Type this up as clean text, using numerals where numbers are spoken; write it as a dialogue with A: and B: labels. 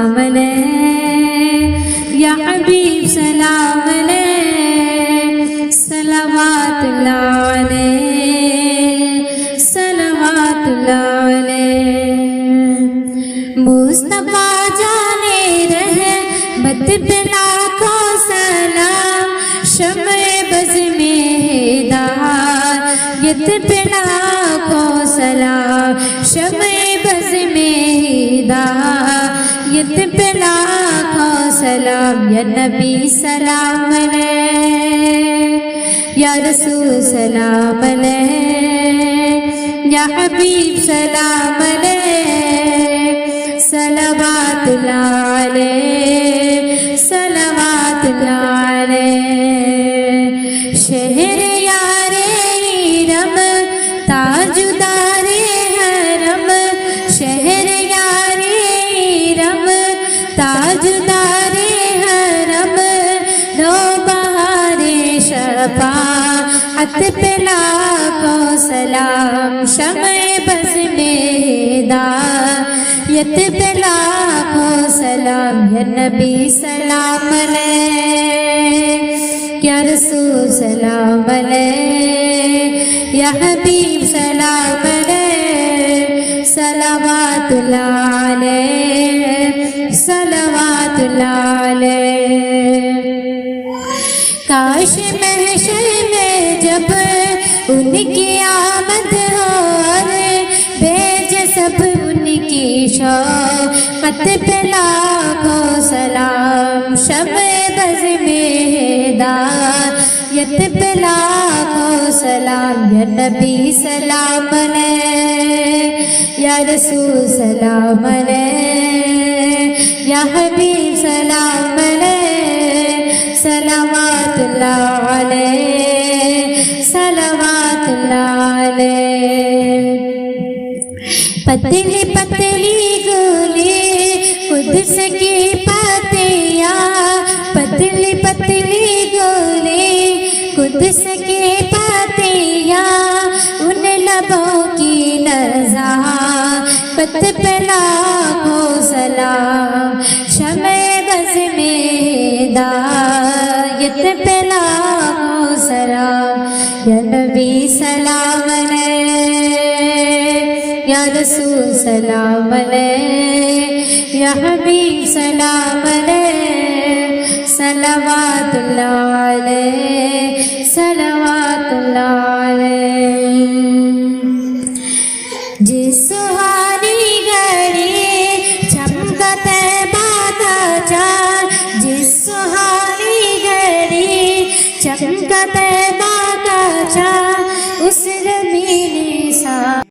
A: سلام علیہ یا حبیب سلام علیہ صلوات اللہ علیہ صلوات اللہ علیہ مصطفیٰ جانے رحمت پہ لاکھوں سلام شمع بز میں ہدایت پہ لاکھوں سلام شمع بز میں ہدایت پہ لاکھوں سلام یا نبی سلام علیہ یا رسول سلام علیہ یا حبیب سلام علیہ صلوات اللہ علیہ صلوات اللہ علیہ شہر یار ایرم تاجدار حرم شہر یار ایرم تاجدار حرم نو بہار شفاعت پہ لاکھوں سلام شمع بز میں ہدایت پہ لاکھوں سلام یا نبی سلام علیہ یا رسول سلام علیہ یا حبیب سلام علیہ صلوات اللہ علیہ صلوات اللہ علیہ کاش محشر میں جب ان کی آمد ہو اور بھیج سب ان کی شوقت پہ لاکھوں سلام شمع بز میں ہدایت پہ لاکھوں سلام یا نبی سلام علیہ یا رسول سلام علیہ یا حبیب سلام علیہ صلوات اللہ علیہ صلوات اللہ علیہ پتلی پتلی گولی قدس کی پتیاں پتلی پتلی گولی قدس کی پتیاں ان لبوں کی نزاکت پہ لاکھوں سلام شمع بز میں ہدایت پہ لاکھوں سلام یا نبی سلام علیہ یا رسول سلام علیہ یا حبیب سلام علیہ صلوات اللہ علیہ صلوات اللہ علیہ جس سہانی گھڑی چمکا طیبہ کا چاند جس سہانی گھڑی چمکا طیبہ کا چاند اس